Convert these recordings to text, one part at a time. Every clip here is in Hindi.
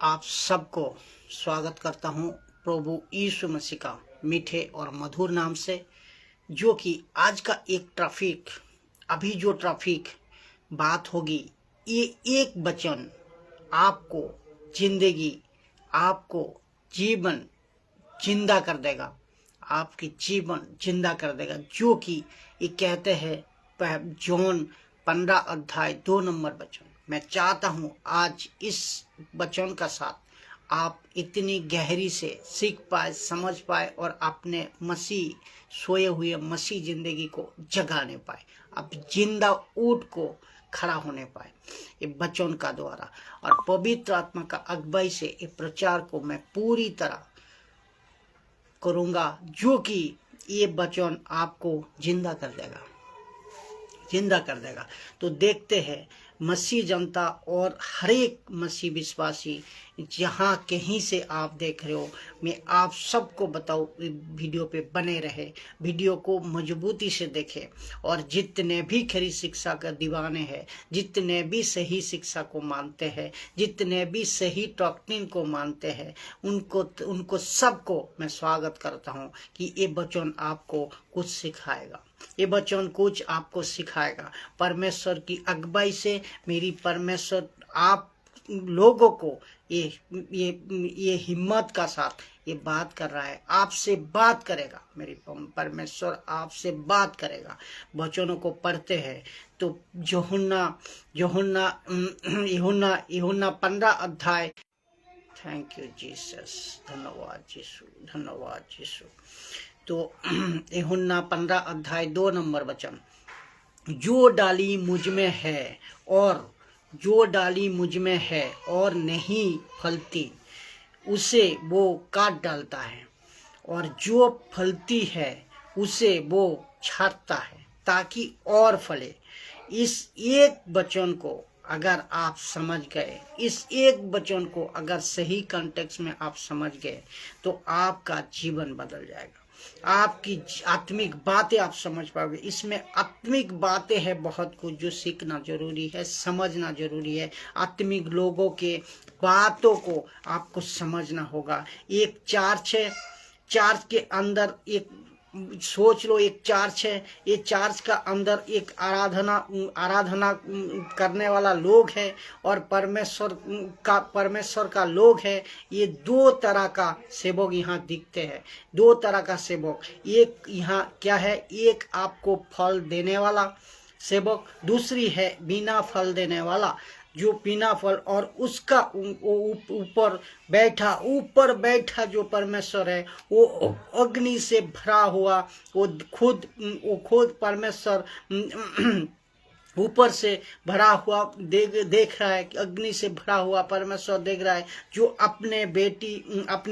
आप सबको स्वागत करता हूं प्रभु यीशु मसीह का मीठे और मधुर नाम से। जो कि आज का एक ट्रैफिक अभी जो ट्रैफिक बात होगी, ये एक वचन आपको जिंदगी, आपको जीवन जिंदा कर देगा, आपकी जीवन जिंदा कर देगा। जो कि ये कहते हैं जॉन 15 अध्याय 2 नंबर वचन। मैं चाहता हूँ आज इस वचन का साथ आप इतनी गहरी से सीख पाए, समझ पाए और अपने मसीह सोए हुए मसीह जिंदगी को जगाने पाए, आप जिंदा ऊँट को खड़ा होने पाए ये वचन का द्वारा। और पवित्र आत्मा का अगुवाई से ये प्रचार को मैं पूरी तरह करूँगा, जो कि ये वचन आपको जिंदा कर देगा, जिंदा कर देगा। तो देखते हैं मसीह जनता और हर एक मसीह विश्वासी जहाँ कहीं से आप देख रहे हो, मैं आप सबको बताऊँ वीडियो पे बने रहे, वीडियो को मजबूती से देखें। और जितने भी खरी शिक्षा का दीवाने हैं, जितने भी सही शिक्षा को मानते हैं, जितने भी सही डॉक्ट्रिन को मानते हैं, उनको सबको मैं स्वागत करता हूँ कि ये वचन आपको कुछ सिखाएगा, ये वचन कुछ आपको सिखाएगा। परमेश्वर की अगुवाई से मेरी परमेश्वर आप लोगों को ये हिम्मत का साथ ये बात कर रहा है, आपसे बात करेगा। मेरी परमेश्वर आपसे बात करेगा। वचनों को पढ़ते हैं तो यूहन्ना 15 अध्याय। थैंक यू जीसस, धन्यवाद यीशु, धन्यवाद यीशु। तो यूहन्ना 15 अध्याय 2 नंबर वचन। जो डाली मुझ में है और जो डाली मुझ में है और नहीं फलती, उसे वो काट डालता है, और जो फलती है उसे वो छांटता है ताकि और फले। इस एक वचन को अगर आप समझ गए, इस एक वचन को अगर सही कॉन्टेक्स्ट में आप समझ गए, तो आपका जीवन बदल जाएगा। आपकी आत्मिक बातें आप समझ पाओगे। इसमें आत्मिक बातें हैं बहुत कुछ जो सीखना जरूरी है, समझना जरूरी है। आत्मिक लोगों के बातों को आपको समझना होगा। एक चर्च है, चर्च के अंदर एक सोच लो, एक चर्च है, ये चर्च का अंदर एक आराधना करने वाला लोग है और परमेश्वर का लोग है। ये दो तरह का सेवक यहाँ दिखते हैं, दो तरह का सेवक। एक यहाँ क्या है, एक आपको फल देने वाला सेवक, दूसरी है बिना फल देने वाला, जो बिना फल। और उसका ऊपर बैठा जो परमेश्वर है, वो अग्नि से भरा हुआ, वो खुद परमेश्वर ऊपर से भरा हुआ देख रहा है, अग्नि से भरा हुआ परमेश्वर देख रहा है, जो अपने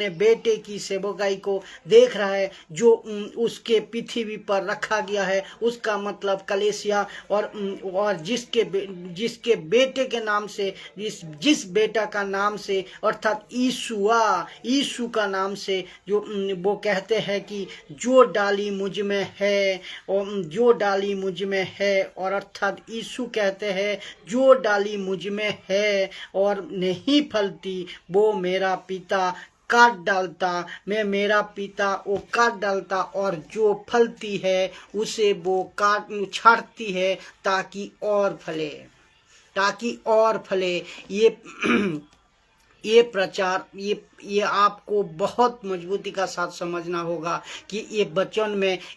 बेटे की सेवकाई को देख रहा है, जो उसके पृथ्वी पर रखा गया है। उसका मतलब कलेसिया, और जिसके बेटे के नाम से, जिस बेटा का नाम से, अर्थात यीशु का नाम से, जो वो कहते हैं कि जो डाली मुझ में है, और जो डाली मुझ में है, और अर्थात यीशु कहते हैं जो डाली मुझ में है और नहीं फलती, वो मेरा पिता काट डालता, मैं मेरा पिता वो काट डालता, और जो फलती है उसे वो छांटती है ताकि और फले। ये प्रचार, ये आपको बहुत मजबूती का साथ समझना होगा कि ये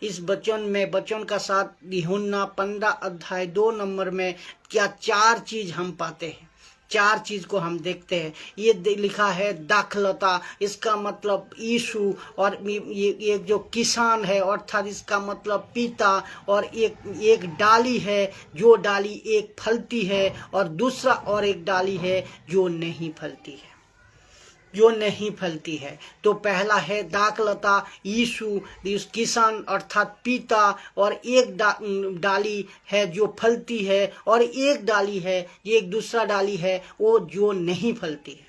इस वचन का साथ यूहन्ना 15 अध्याय 2 नंबर में क्या 4 चीज हम पाते हैं, 4 चीज को हम देखते हैं। ये लिखा है दाखलता, इसका मतलब यीशु, और ये जो किसान है अर्थात इसका मतलब पिता, और एक डाली है, जो डाली एक फलती है, और दूसरा और एक डाली है जो नहीं फलती है। तो पहला है दाखलता यीशु, किसान अर्थात पिता, और एक डाली है जो फलती है, और एक डाली है, एक दूसरा डाली है वो जो नहीं फलती है।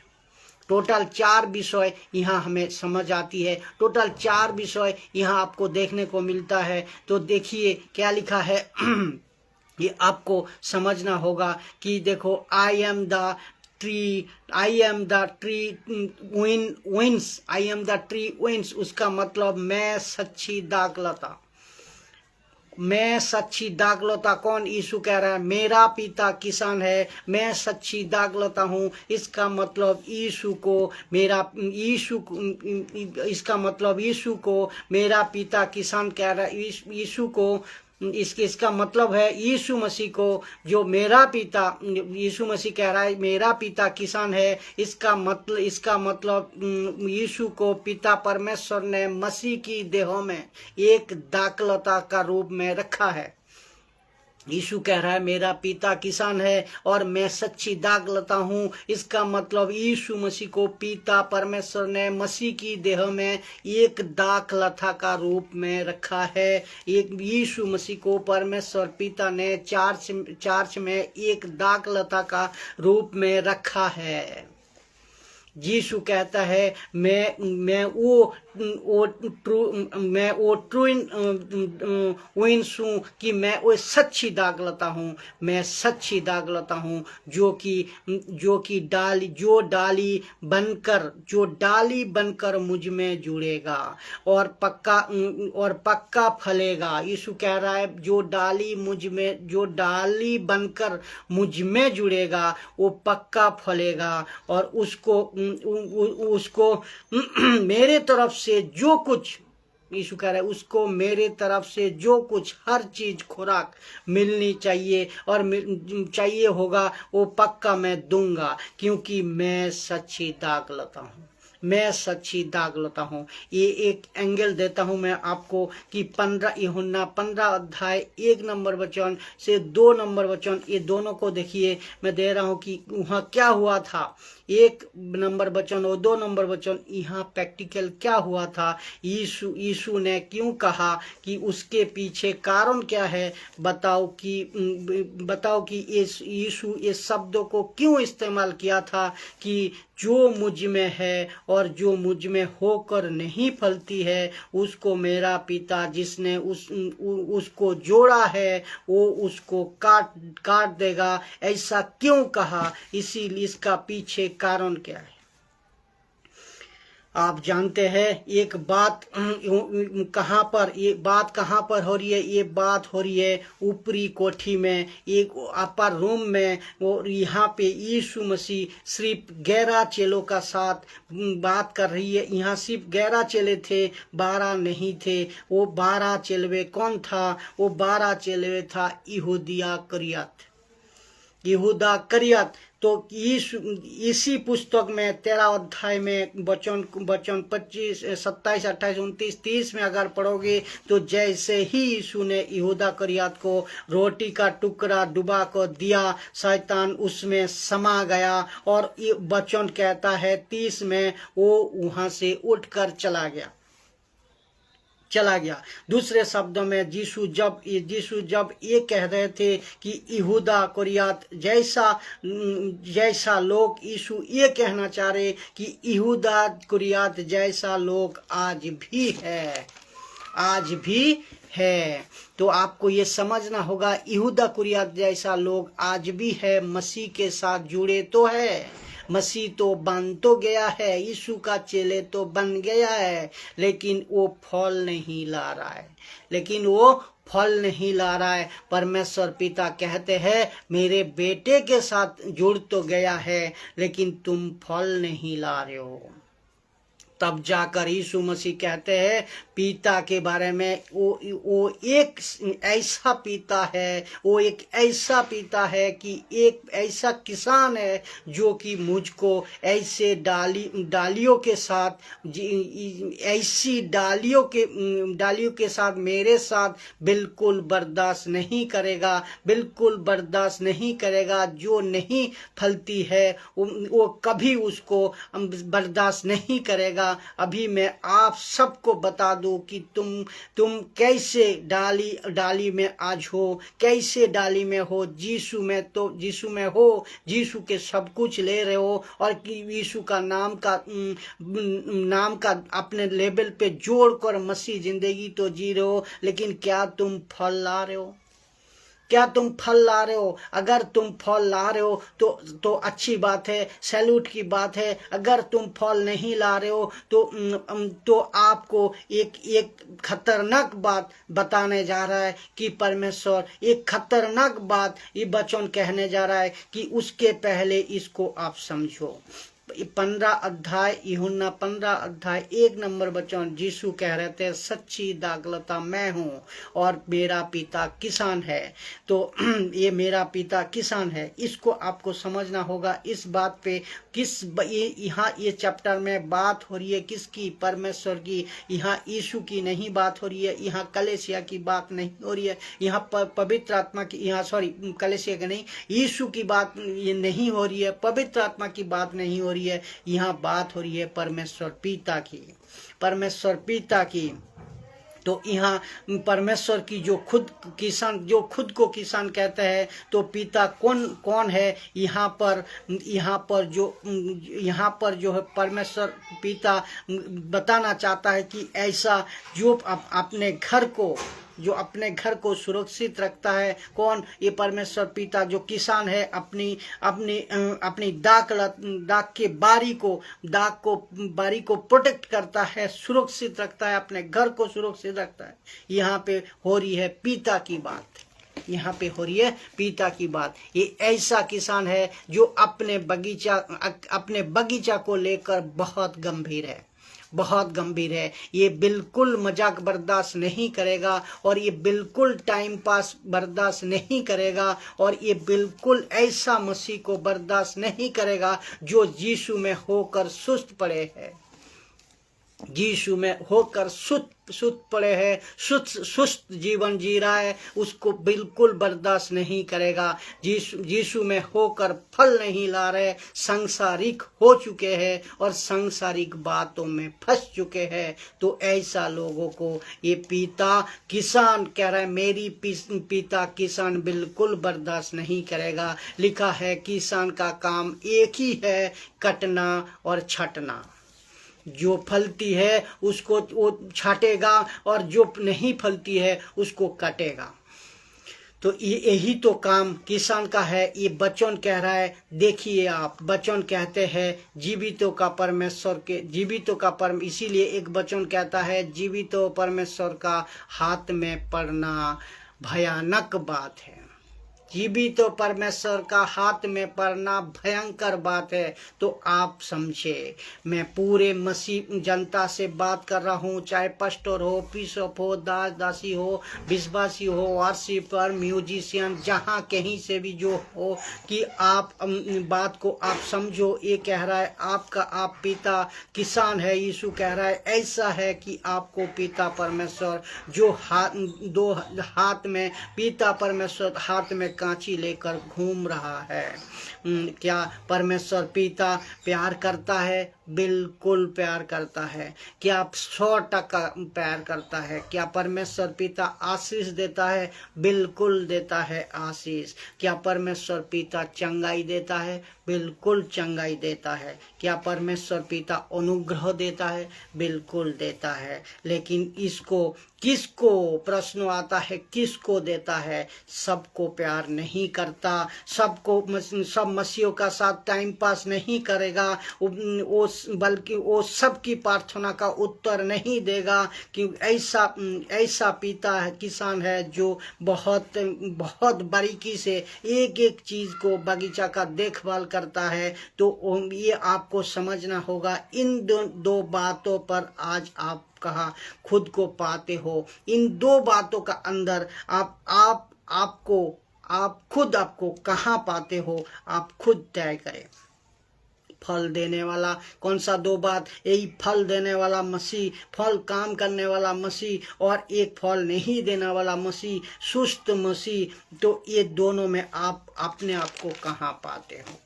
टोटल 4 विषय यहाँ हमें समझ आती है, टोटल 4 विषय यहाँ आपको देखने को मिलता है। तो देखिए क्या लिखा है, ये आपको समझना होगा कि देखो, I am the tree, I am the tree wins, I am the tree wins, उसका मतलब मैं सच्ची दाखलता, मैं सच्ची दाखलता। कौन? यीशु कह रहा है मेरा पिता किसान है, मैं सच्ची दाखलता हूँ। इसका मतलब यीशु को मेरा इसका मतलब यीशु को मेरा पिता किसान कह रहा है। यीशु को इसका मतलब है यीशु मसीह को जो मेरा पिता, यीशु मसीह कह रहा है मेरा पिता किसान है। इसका मतलब यीशु को पिता परमेश्वर ने मसीह की देह में एक दाखलता का रूप में रखा है। यीशु कह रहा है मेरा पिता किसान है और मैं सच्ची दाखलता हूँ। इसका मतलब यीशु मसीह को पिता परमेश्वर ने मसीह की देह में एक दाखलता का रूप में रखा है। एक यीशु मसीह को परमेश्वर पिता ने चार्च में एक दाखलता का रूप में रखा है। यीशु कहता है मैं वो ट्रू विंस हूँ कि मैं वो सच्ची दाखलता हूँ, मैं सच्ची दाखलता हूँ जो कि डाली बनकर मुझ में जुड़ेगा और पक्का फलेगा। यीशु कह रहा है जो डाली बनकर मुझ में जुड़ेगा वो पक्का फलेगा और उसको मेरे तरफ से जो कुछ, यीशु कह रहा है उसको मेरे तरफ से जो कुछ हर चीज खुराक मिलनी चाहिए और चाहिए होगा वो पक्का मैं दूंगा, क्योंकि मैं सच्ची दाखलता हूँ, मैं सच्ची दाखलता हूँ। ये एक एंगल देता हूँ मैं आपको कि 15 यूहन्ना 15 अध्याय 1 नंबर वचन से 2 नंबर वचन, ये दोनों को देखिए। मैं दे रहा हूँ कि वहाँ क्या हुआ था, 1 नंबर वचन और 2 नंबर वचन, यहाँ प्रैक्टिकल क्या हुआ था। यीशु ने क्यों कहा कि उसके पीछे कारण क्या है। बताओ कि यीशु इस शब्दों को क्यों इस्तेमाल किया था कि जो मुझ में है और जो मुझ में होकर नहीं फलती है उसको मेरा पिता जिसने उसको जोड़ा है वो उसको काट देगा। ऐसा क्यों कहा, इसीलिए इसका पीछे कारण क्या है आप जानते हैं। एक बात कहाँ पर, ये बात कहाँ पर हो रही है, ये बात हो रही है ऊपरी कोठी में, एक अपर रूम में। और यहाँ पे यीशु मसीह सिर्फ 11 चेलों का साथ बात कर रही है। यहाँ सिर्फ 11 चेले थे, 12 नहीं थे। वो 12 चेलवे कौन था? वो 12 चेलवे था यहूदा करियत। तो इसी पुस्तक में 13 अध्याय में वचन 25, 27, 28, 29, 30 में अगर पढ़ोगे तो जैसे ही यीशु ने यहूदा करियत को रोटी का टुकड़ा डुबा कर दिया, शैतान उसमें समा गया और ये वचन कहता है 30 में वो वहां से उठकर चला गया। दूसरे शब्दों में यीशु जब ये कह रहे थे कि यहूदा करियत जैसा लोग, यीशु ये कहना चाह रहे कि यहूदा करियत जैसा लोग आज भी है। तो आपको ये समझना होगा यहूदा करियत जैसा लोग आज भी है, मसीह के साथ जुड़े तो है, मसीह तो बन तो गया है, यीशु का चेले तो बन गया है, लेकिन वो फल नहीं ला रहा है। परमेश्वर पिता कहते हैं मेरे बेटे के साथ जुड़ तो गया है लेकिन तुम फल नहीं ला रहे हो। तब जाकर यीशु मसीह कहते हैं पिता के बारे में, वो एक ऐसा पिता है, वो एक ऐसा पिता है कि एक ऐसा किसान है जो कि मुझको ऐसे डालियों के साथ, ऐसी डालियों के साथ मेरे साथ बिल्कुल बर्दाश्त नहीं करेगा। जो नहीं फलती है वो कभी उसको बर्दाश्त नहीं करेगा। अभी मैं आप सबको बता दूं कि तुम कैसे डाली में आज हो, कैसे डाली में हो। यीशु में हो, यीशु के सब कुछ ले रहे हो और यीशु का नाम का अपने लेवल पे जोड़कर मसीह जिंदगी तो जी रहे हो, लेकिन क्या तुम फल ला रहे हो? क्या तुम फल ला रहे हो? अगर तुम फल ला रहे हो तो अच्छी बात है, सैल्यूट की बात है। अगर तुम फल नहीं ला रहे हो तो आपको एक खतरनाक बात बताने जा रहा है कि परमेश्वर एक खतरनाक बात ये वचन कहने जा रहा है कि उसके पहले इसको आप समझो। 15 अध्याय, यूहन्ना 15 अध्याय 1 नंबर वचन, यीशु कह रहे थे सच्ची दाखलता मैं हूँ और मेरा पिता किसान है। तो ये मेरा पिता किसान है, इसको आपको समझना होगा। इस बात पे यहाँ ये चैप्टर में बात हो रही है किसकी? परमेश्वर की। यहाँ यीशु की नहीं बात हो रही है, यहाँ कलीसिया की बात नहीं हो रही है, यहाँ पवित्र आत्मा की, यहाँ सॉरी कलीसिया की नहीं, यीशु की बात ये नहीं हो रही है, पवित्र आत्मा की बात नहीं हो रही है। यहाँ बात हो रही है परमेश्वर पिता की, परमेश्वर पिता की। तो यहाँ परमेश्वर की जो खुद को किसान कहते हैं, तो पिता कौन है? यहाँ पर जो है परमेश्वर पिता बताना चाहता है कि ऐसा जो अपने घर को सुरक्षित रखता है, कौन? ये परमेश्वर पिता जो किसान है, अपनी दाख के बारी को प्रोटेक्ट करता है, सुरक्षित रखता है, अपने घर को सुरक्षित रखता है। यहाँ पे हो रही है पिता की बात, यहाँ पे हो रही है पिता की बात। ये ऐसा किसान है जो अपने बगीचा को लेकर बहुत गंभीर है। ये बिल्कुल मजाक बर्दाश्त नहीं करेगा, और ये बिल्कुल टाइम पास बर्दाश्त नहीं करेगा, और ये बिल्कुल ऐसा मसीह को बर्दाश्त नहीं करेगा जो यीशु में होकर सुस्त पड़े हैं, यीशु में होकर सुस्त पड़े हैं, सुस्त जीवन जी रहा है, उसको बिल्कुल बर्दाश्त नहीं करेगा। यीशु में होकर फल नहीं ला रहे, सांसारिक हो चुके हैं और सांसारिक बातों में फंस चुके हैं। तो ऐसा लोगों को ये पिता किसान कह रहा है, मेरी पिता किसान बिल्कुल बर्दाश्त नहीं करेगा। लिखा है किसान का काम एक ही है, कटना और छांटना। जो फलती है उसको वो छाटेगा, और जो नहीं फलती है उसको काटेगा। तो यही तो काम किसान का है। ये वचन कह रहा है, देखिए आप, वचन कहते हैं जीवितों का परमेश्वर इसीलिए एक वचन कहता है जीवितों परमेश्वर का हाथ में पड़ना भयानक बात है। जीवित परमेश्वर का हाथ में पड़ना भयंकर बात है। तो आप समझे, मैं पूरे मसीह जनता से बात कर रहा हूँ, चाहे पास्टर हो, बिशप हो, दासी हो, विश्वासी हो, वर्शिपर, म्यूजिशियन, जहाँ कहीं से भी जो हो, कि आप बात को आप समझो। ये कह रहा है आपका आप पिता किसान है। यीशु कह रहा है ऐसा है कि आपको पिता परमेश्वर जो दो हाथ में, पिता परमेश्वर हाथ में कांची लेकर घूम रहा है। क्या परमेश्वर पिता प्यार करता है? बिल्कुल प्यार करता है। क्या 100% प्यार करता है? क्या परमेश्वर पिता आशीष देता है? बिल्कुल देता है आशीष। क्या परमेश्वर पिता चंगाई देता है? बिल्कुल चंगाई देता है। क्या परमेश्वर पिता अनुग्रह देता है? बिल्कुल देता है। लेकिन इसको किसको प्रश्न आता है, किसको देता है? सबको प्यार नहीं करता, सब मसीहों का साथ टाइम पास नहीं करेगा, बल्कि वो सबकी प्रार्थना का उत्तर नहीं देगा। कि ऐसा पिता है, किसान है जो बहुत बारीकी से एक एक चीज को बगीचा का देखभाल करता है। तो ये आपको समझना होगा। इन दो बातों पर आज आप कहा खुद को पाते हो। इन दो बातों का अंदर आप खुद आपको कहाँ पाते हो, आप खुद तय करें। फल देने वाला कौन सा दो बात? यही फल देने वाला मसीह, फल काम करने वाला मसीह, और एक फल नहीं देने वाला मसीह, सुस्त मसीह। तो ये दोनों में आप अपने आप को कहाँ पाते हो,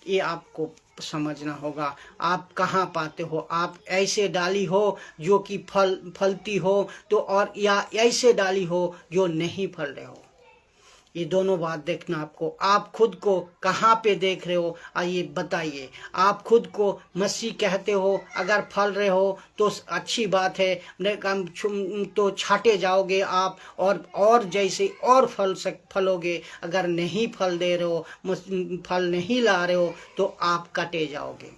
ये आपको समझना होगा। आप कहाँ पाते हो? आप ऐसे डाली हो जो कि फलती हो, तो और या ऐसे डाली हो जो नहीं फल रहे हो। ये दोनों बात देखना आपको। आप खुद को कहाँ पे देख रहे हो, आइए बताइए। आप खुद को मसीह कहते हो, अगर फल रहे हो तो अच्छी बात है, तो छाटे जाओगे आप और जैसे और फलोगे। अगर नहीं फल दे रहे हो, फल नहीं ला रहे हो, तो आप कटे जाओगे।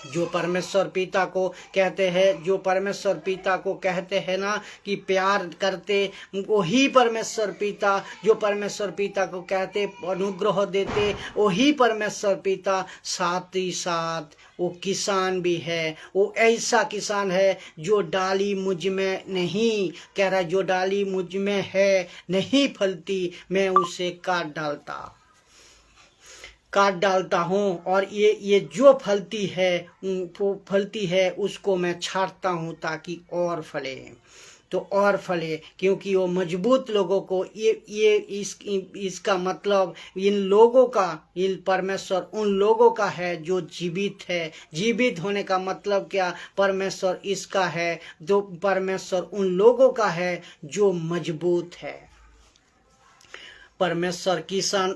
जो परमेश्वर पिता को कहते हैं, जो परमेश्वर पिता को कहते हैं ना कि प्यार करते, वही परमेश्वर पिता, जो परमेश्वर पिता को कहते अनुग्रह देते, वही परमेश्वर पिता साथ ही साथ वो किसान भी है। वो ऐसा किसान है जो डाली मुझ में नहीं, कह रहा जो डाली मुझ में है नहीं फलती, मैं उसे काट डालता हूँ, और ये जो फलती है उसको मैं छांटता हूँ ताकि और फले, तो और फले। क्योंकि वो मजबूत लोगों को इसका मतलब इन लोगों का, इन परमेश्वर उन लोगों का है जो जीवित है। जीवित होने का मतलब क्या? परमेश्वर इसका है, जो परमेश्वर उन लोगों का है जो मजबूत है। परमेश्वर किसान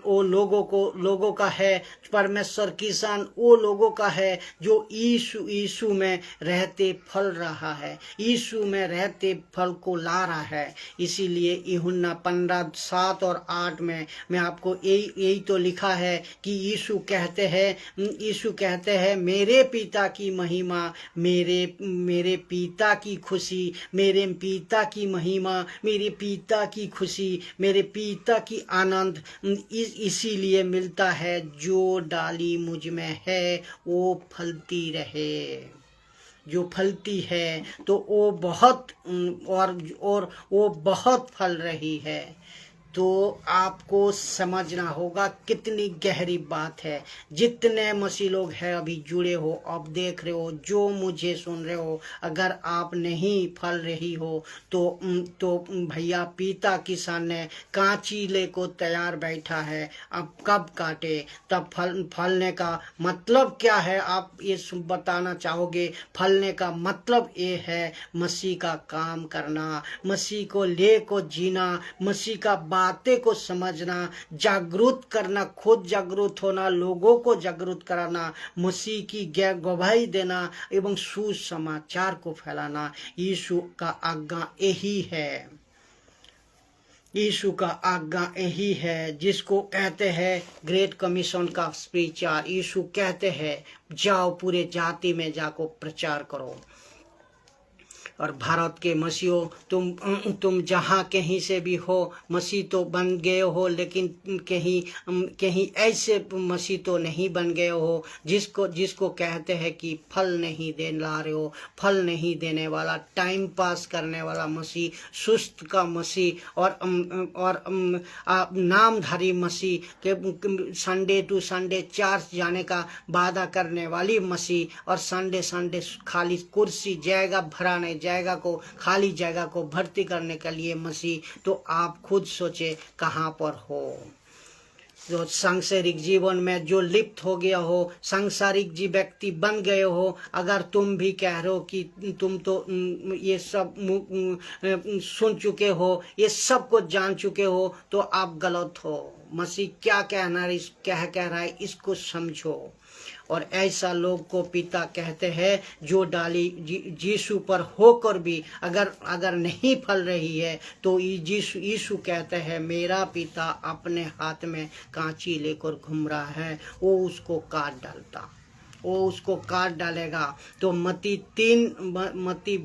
वो लोगों का है। परमेश्वर किसान वो लोगों का है जो यीशु में रहते फल रहा है, यीशु में रहते फल को ला रहा है। इसीलिए यूहन्ना 15:7 और 8 में मैं आपको यही तो लिखा है कि यीशु कहते हैं मेरे पिता की महिमा, मेरे पिता की खुशी, मेरे पिता की महिमा, मेरे पिता की खुशी, मेरे पिता की आनंद इसीलिए मिलता है जो डाली मुझ में है वो फलती रहे। जो फलती है तो वो बहुत और वो बहुत फल रही है। तो आपको समझना होगा कितनी गहरी बात है। जितने मसीह लोग हैं अभी जुड़े हो, आप देख रहे हो, जो मुझे सुन रहे हो, अगर आप नहीं फल रही हो तो भैया पिता किसान ने कांचीले को तैयार बैठा है, अब कब काटे तब फलने का मतलब क्या है आप ये बताना चाहोगे? फलने का मतलब ये है मसीह का काम करना, मसीह को ले को जीना, मसीह का बातें को समझना, जागरूक करना, खुद जागरूक होना, लोगों को जागरूक कराना, मसीह की गवाही देना एवं सुसमाचार को फैलाना। यीशु का आज्ञा यही है, यीशु का आज्ञा यही है जिसको कहते हैं ग्रेट कमीशन का प्रचार। यीशु कहते हैं जाओ पूरे जाति में जाको प्रचार करो। और भारत के मसीहों, तुम जहाँ कहीं से भी हो, मसीह तो बन गए हो, लेकिन कहीं ऐसे मसीह तो नहीं बन गए हो जिसको कहते हैं कि फल नहीं दे ला रहे हो, फल नहीं देने वाला, टाइम पास करने वाला मसीह, सुस्त का मसीह और नामधारी मसीह के संडे टू संडे चर्च जाने का वादा करने वाली मसीह, और संडे खाली कुर्सी जगह भराने जगह को, खाली जगह को भर्ती करने के लिए मसीह। तो आप खुद सोचे कहाँ पर हो। जो सांसारिक जीवन में जो लिप्त हो गया हो, सांसारिक व्यक्ति बन गए हो, अगर तुम भी कह रहे हो कि तुम तो ये सब सुन चुके हो, ये सब कुछ जान चुके हो, तो आप गलत हो। मसीह क्या कह रहा है इसको समझो। और ऐसा लोग को पिता कहते हैं जो डाली यीशु पर होकर भी अगर नहीं फल रही है, तो यीशु कहते हैं मेरा पिता अपने हाथ में कांची लेकर घूम रहा है, वो उसको काट डालेगा। तो मत्ती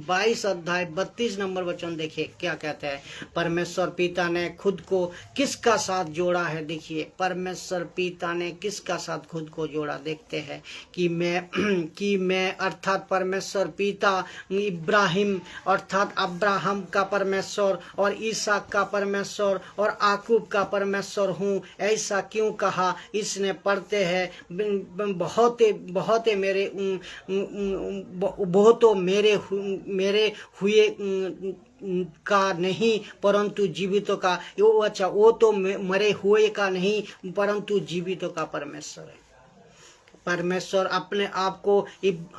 22 अध्याय 32 नंबर वचन देखिए क्या कहते हैं। परमेश्वर पिता ने खुद को किसका साथ जोड़ा है? देखिए परमेश्वर पिता ने किसका साथ खुद को जोड़ा, देखते हैं कि मैं अर्थात परमेश्वर पिता इब्राहिम अर्थात अब्राहम का परमेश्वर और इसहाक का परमेश्वर और याकूब का परमेश्वर हूँ। ऐसा क्यों कहा? इसने पढ़ते हैं बहुतों मेरे हुए का नहीं परंतु जीवितों का। वो तो मरे हुए का नहीं परंतु जीवितों का परमेश्वर है। परमेश्वर अपने आप को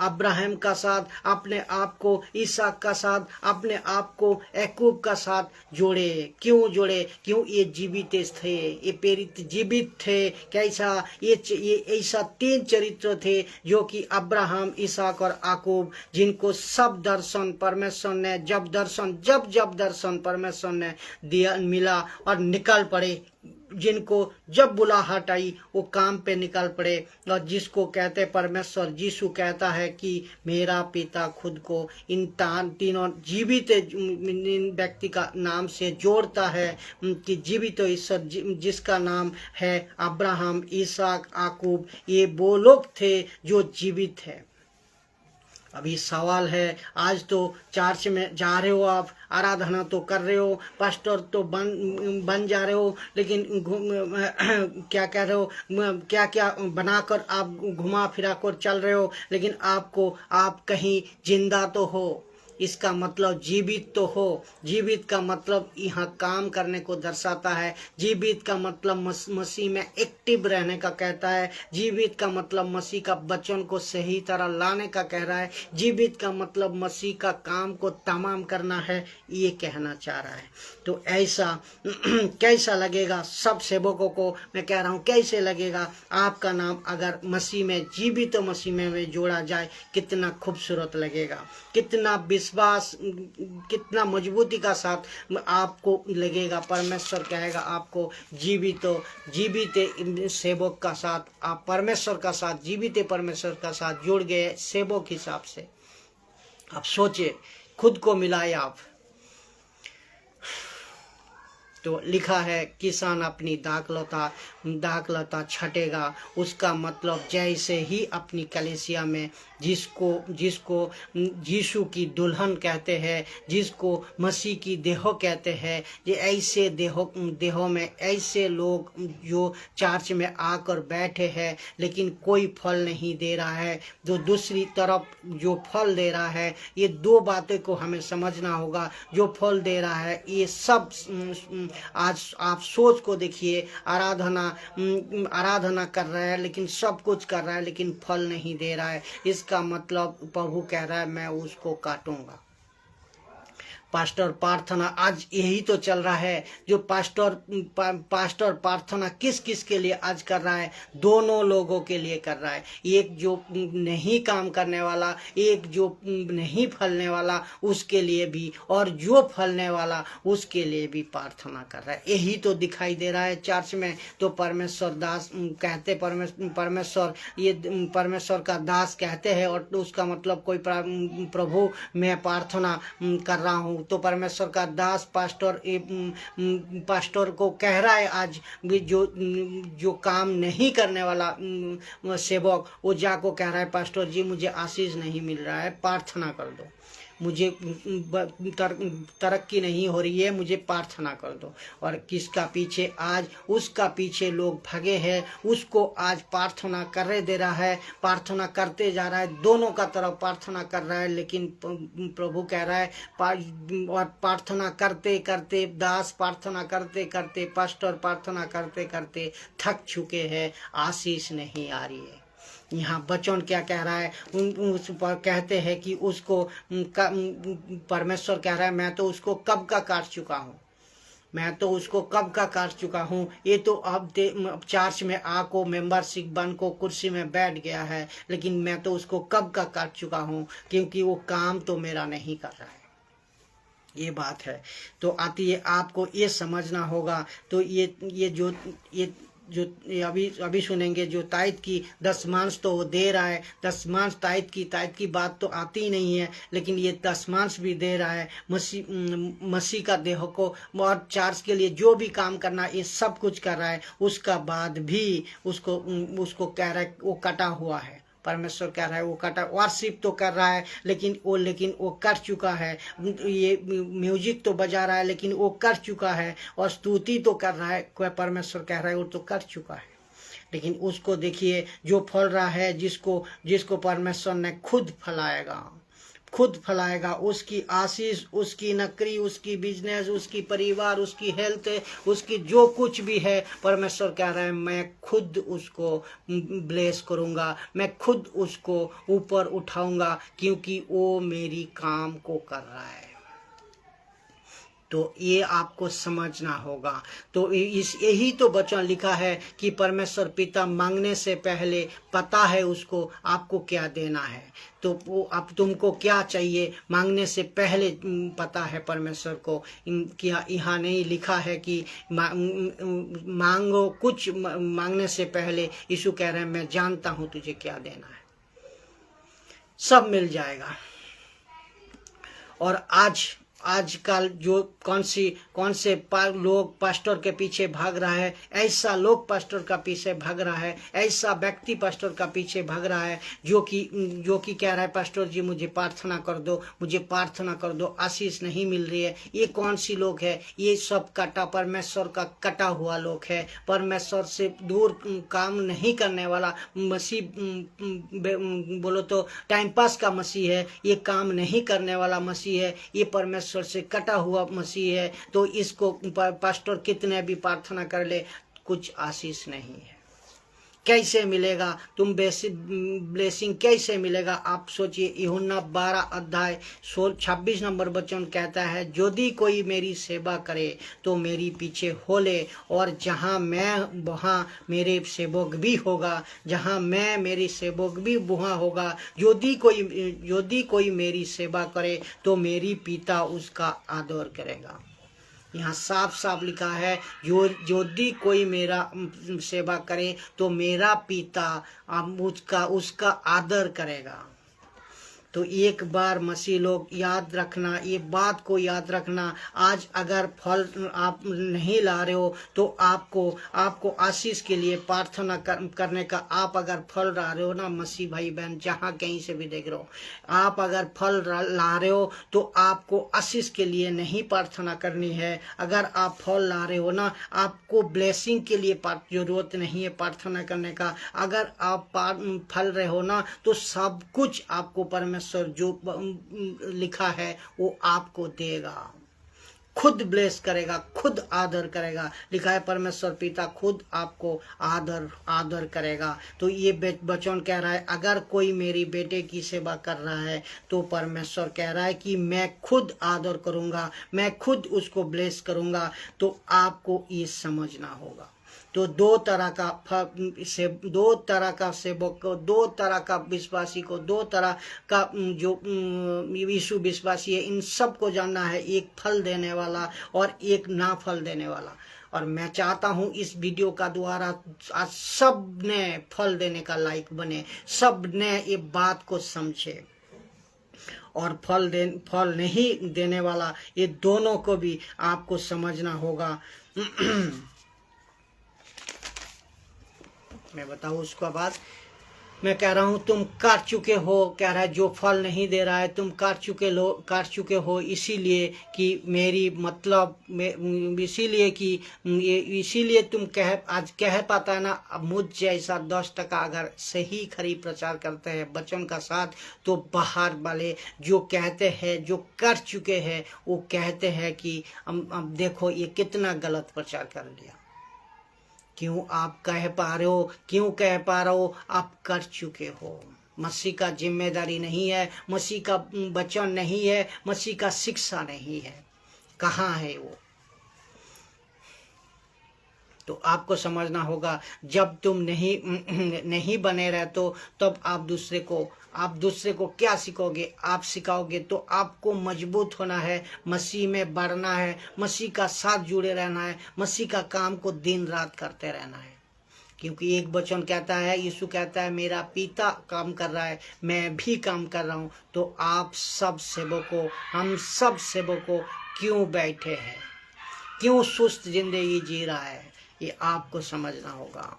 अब्राहम का साथ, अपने आप को इसहाक का साथ, अपने आप को याकूब का साथ जोड़े। क्यों जोड़े? क्यों? ये जीवित थे, ये प्रेरित जीवित थे। कैसा? ये ऐसा 3 चरित्र थे जो कि अब्राहम, इसहाक और याकूब, जिनको सब दर्शन परमेश्वर ने जब दर्शन परमेश्वर ने दिया मिला और निकल पड़े, जिनको जब बुलाहट आई वो काम पे निकल पड़े। और जिसको कहते परमेश्वर, यीशु कहता है कि मेरा पिता खुद को इन तीनों जीवित व्यक्ति का नाम से जोड़ता है कि जीवित ईश्वर जिसका नाम है अब्राहम, इसहाक, याकूब, ये वो लोग थे जो जीवित है। अभी सवाल है, आज तो चर्च में जा रहे हो, आप आराधना तो कर रहे हो, पास्टर तो बन जा रहे हो, लेकिन क्या कह रहे हो, क्या क्या बनाकर आप घुमा फिरा कर चल रहे हो, लेकिन आप कहीं जिंदा तो हो। इसका मतलब जीवित तो हो। जीवित का मतलब यहाँ काम करने को दर्शाता है। जीवित का मतलब मसीह में एक्टिव रहने का कहता है। जीवित का मतलब मसीह का वचन को सही तरह लाने का कह रहा है। जीवित का मतलब मसीह का काम को तमाम करना है, ये कहना चाह रहा है। तो ऐसा कैसा लगेगा सब सेवकों को? मैं कह रहा हूँ कैसे लगेगा आपका नाम अगर मसीह में, जीवित मसीह में जोड़ा जाए, कितना खूबसूरत लगेगा, कितना विश्वास, कितना मजबूती का साथ आपको लगेगा। परमेश्वर कहेगा आपको जीवित सेवक का साथ, आप परमेश्वर का साथ, जीवित परमेश्वर का साथ जुड़ गए सेवक हिसाब से। आप सोचे, खुद को मिलाए आप। तो लिखा है किसान अपनी दाखलता छटेगा। उसका मतलब जैसे ही अपनी कलीसिया में जिसको यीशु की दुल्हन कहते हैं, जिसको मसीह की देह कहते हैं, ये ऐसे देहों में ऐसे लोग जो चर्च में आकर बैठे हैं लेकिन कोई फल नहीं दे रहा है, जो दूसरी तरफ जो फल दे रहा है, ये 2 बातें को हमें समझना होगा। जो फल दे रहा है ये सब, आज आप सोच को देखिए, आराधना कर रहा है, लेकिन सब कुछ कर रहा है, लेकिन फल नहीं दे रहा है। इसका मतलब प्रभु कह रहा है मैं उसको काटूंगा। पास्टर प्रार्थना आज यही तो चल रहा है। जो पास्टर प्रार्थना किस किस के लिए आज कर रहा है? दोनों लोगों के लिए कर रहा है। एक जो नहीं काम करने वाला, एक जो नहीं फलने वाला, उसके लिए भी, और जो फलने वाला उसके लिए भी प्रार्थना कर रहा है। यही तो दिखाई दे रहा है चर्च में। तो परमेश्वर दास कहते, परमेश्वर ये परमेश्वर का दास कहते हैं, और उसका मतलब कोई प्रभु मैं प्रार्थना कर रहा हूँ। तो परमेश्वर का दास पास्टर को कह रहा है आज भी, जो काम नहीं करने वाला सेवक, वो जाको कह रहा है पास्टर जी मुझे आशीष नहीं मिल रहा है, प्रार्थना कर दो, मुझे तरक्की नहीं हो रही है, मुझे प्रार्थना कर दो। और किसका पीछे? आज उसका पीछे लोग भगे हैं, उसको आज प्रार्थना करे दे रहा है, प्रार्थना करते जा रहा है, दोनों का तरफ प्रार्थना कर रहा है। लेकिन प्रभु कह रहा है, और प्रार्थना करते करते दास, प्रार्थना करते करते पास्टर, प्रार्थना करते करते थक चुके हैं, आशीष नहीं आ रही है। यहाँ वचन क्या कह रहा है? उस पर कहते हैं कि उसको परमेश्वर कह रहा है मैं तो उसको कब का काट चुका हूँ, मैं तो उसको कब का काट चुका हूँ। ये तो अब चर्च में आको मेंबरशिप बन को कुर्सी में बैठ गया है, लेकिन मैं तो उसको कब का काट चुका हूँ, क्योंकि वो काम तो मेरा नहीं कर रहा है। ये बात है। तो आती है, आपको ये समझना होगा। तो ये जो अभी सुनेंगे, जो तायत की दशमांश तो वो दे रहा है, दशमांश तायत की बात तो आती ही नहीं है, लेकिन ये दशमांश भी दे रहा है मसीह का देह को और चर्च के लिए जो भी काम करना, ये सब कुछ कर रहा है। उसका बाद भी उसको कह रहा है वो कटा हुआ है। परमेश्वर कह रहा है वो कटा, वर्शिप तो कर रहा है, लेकिन वो कर चुका है। ये म्यूजिक तो बजा रहा है, लेकिन वो कर चुका है। और स्तुति तो कर रहा है, कोई परमेश्वर कह रहा है वो तो कर चुका है। लेकिन उसको देखिए जो फल रहा है, जिसको परमेश्वर ने खुद फलाएगा। खुद फैलाएगा। उसकी आशीष, उसकी नौकरी, उसकी बिजनेस, उसकी परिवार, उसकी हेल्थ, उसकी जो कुछ भी है, परमेश्वर कह रहा है मैं खुद उसको ब्लेस करूँगा, मैं खुद उसको ऊपर उठाऊँगा, क्योंकि वो मेरी काम को कर रहा है। तो ये आपको समझना होगा। तो इस यही तो वचन लिखा है कि परमेश्वर पिता मांगने से पहले पता है उसको आपको क्या देना है। तो वो अब तुमको क्या चाहिए मांगने से पहले पता है परमेश्वर को। क्या यहाँ नहीं लिखा है कि मांगो कुछ मांगने से पहले? यीशु कह रहे हैं मैं जानता हूँ तुझे क्या देना है, सब मिल जाएगा। और आजकल जो कौन से लोग पास्टर के पीछे भाग रहा है, ऐसा लोग पास्टर का पीछे भाग रहा है, ऐसा व्यक्ति पास्टर का पीछे भाग रहा है जो कि कह रहा है पास्टर जी मुझे प्रार्थना कर दो, मुझे प्रार्थना कर दो, आशीष नहीं मिल रही है। ये कौन सी लोग है? ये सब कटा परमेश्वर का कटा हुआ लोग है। परमेश्वर से दूर काम नहीं करने वाला मसीह, बोलो तो टाइम पास का मसीह है। ये काम नहीं करने वाला मसीह है, ये परमेश्वर से कटा हुआ मसीह है। तो इसको पास्टर कितने भी प्रार्थना कर ले, कुछ आशीष नहीं है। कैसे मिलेगा? तुम ब्लेसिंग कैसे मिलेगा? आप सोचिए। यूहन्ना 12 अध्याय 26 नंबर वचन कहता है यदि कोई मेरी सेवा करे तो मेरी पीछे हो ले, और जहाँ मैं वहाँ मेरे सेवक भी होगा, जहाँ मैं मेरी सेवक भी वहाँ होगा। यदि कोई मेरी सेवा करे तो मेरी पिता उसका आदर करेगा। यहाँ साफ साफ लिखा है यदि कोई मेरा सेवा करे तो मेरा पिता उसका आदर करेगा। तो एक बार मसीह लोग याद रखना, ये बात को याद रखना। आज अगर फल आप नहीं ला रहे हो तो आपको आशीष के लिए प्रार्थना करने का, आप अगर फल ला रहे हो ना मसीह भाई बहन, जहाँ कहीं से भी देख रहे हो, आप अगर फल ला रहे हो तो आपको आशीष के लिए नहीं प्रार्थना करनी है। अगर आप फल ला रहे हो ना, आपको ब्लेसिंग के लिए जरूरत नहीं है प्रार्थना करने का। अगर आप फल रहे हो ना तो सब कुछ आपको परमेश्वर जो लिखा है वो आपको देगा, खुद ब्लेस करेगा, खुद आदर करेगा। लिखा है परमेश्वर पिता खुद आपको आदर करेगा। तो ये वचन कह रहा है अगर कोई मेरी बेटे की सेवा कर रहा है तो परमेश्वर कह रहा है कि मैं खुद आदर करूंगा, मैं खुद उसको ब्लेस करूंगा। तो आपको ये समझना होगा। तो दो तरह का सेवक को, दो तरह का विश्वासी को, दो तरह का जो यीशु विश्वासी है, इन सब को जानना है। एक फल देने वाला और एक ना फल देने वाला। और मैं चाहता हूं इस वीडियो का द्वारा आज सब ने फल देने का लायक बने, सब ने ये बात को समझे। और फल नहीं देने वाला, ये दोनों को भी आपको समझना होगा। मैं बताऊँ उसका बाद मैं कह रहा हूँ तुम कर चुके हो, कह रहा है जो फल नहीं दे रहा है तुम कर चुके हो, इसीलिए कि मेरी मतलब इसीलिए तुम आज कह पाता है ना। मुझ जैसा 10% अगर सही खरी प्रचार करते हैं वचन का साथ, तो बाहर वाले जो कहते हैं, जो कर चुके हैं, वो कहते हैं कि अब देखो ये कितना गलत प्रचार कर लिया। क्यों आप कह पा रहे हो? क्यों कह पा रहे हो? आप कर चुके हो। मसीह का जिम्मेदारी नहीं है, मसीह का वचन नहीं है, मसीह का शिक्षा नहीं है। कहाँ है वो? तो आपको समझना होगा। जब तुम नहीं बने रहते हो तब आप दूसरे को क्या सिखाओगे? आप सिखाओगे तो आपको मजबूत होना है, मसीह में बढ़ना है, मसीह का साथ जुड़े रहना है, मसीह का काम को दिन रात करते रहना है। क्योंकि एक वचन कहता है, यीशु कहता है मेरा पिता काम कर रहा है, मैं भी काम कर रहा हूँ। तो आप सब सेवकों, हम सब सेवकों क्यों बैठे हैं, क्यों सुस्त जिंदगी जी रहा है, ये आपको समझना होगा।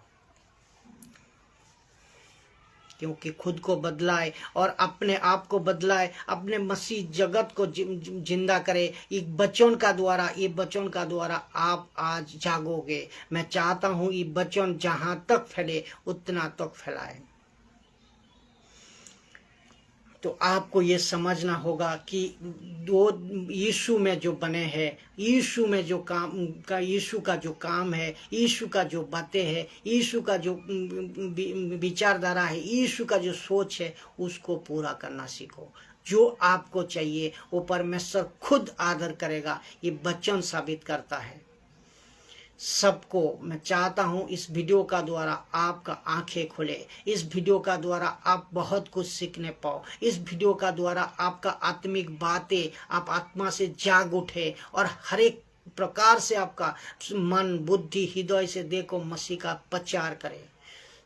क्योंकि खुद को बदलाए और अपने आप को बदलाए, अपने मसीह जगत को जिंदा करे। ये वचन का द्वारा आप आज जागोगे। मैं चाहता हूं ये वचन जहां तक फैले उतना तक फैलाए। तो आपको ये समझना होगा कि दो यीशु में जो बने हैं, यीशु में जो यीशु का जो काम है, यीशु का जो बातें है, यीशु का जो विचारधारा है, यीशु का जो सोच है, उसको पूरा करना सीखो। जो आपको चाहिए वो परमेश्वर खुद आदर करेगा, ये वचन साबित करता है। सबको मैं चाहता हूं इस वीडियो का द्वारा आपका आंखें खुले, इस वीडियो का द्वारा आप बहुत कुछ सीखने पाओ, इस वीडियो का द्वारा आपका आत्मिक बातें आप आत्मा से जाग उठे और हर एक प्रकार से आपका मन बुद्धि हृदय से देखो मसीह का प्रचार करे।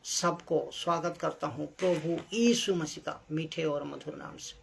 सबको स्वागत करता हूं प्रभु यीशु मसीह का मीठे और मधुर नाम से।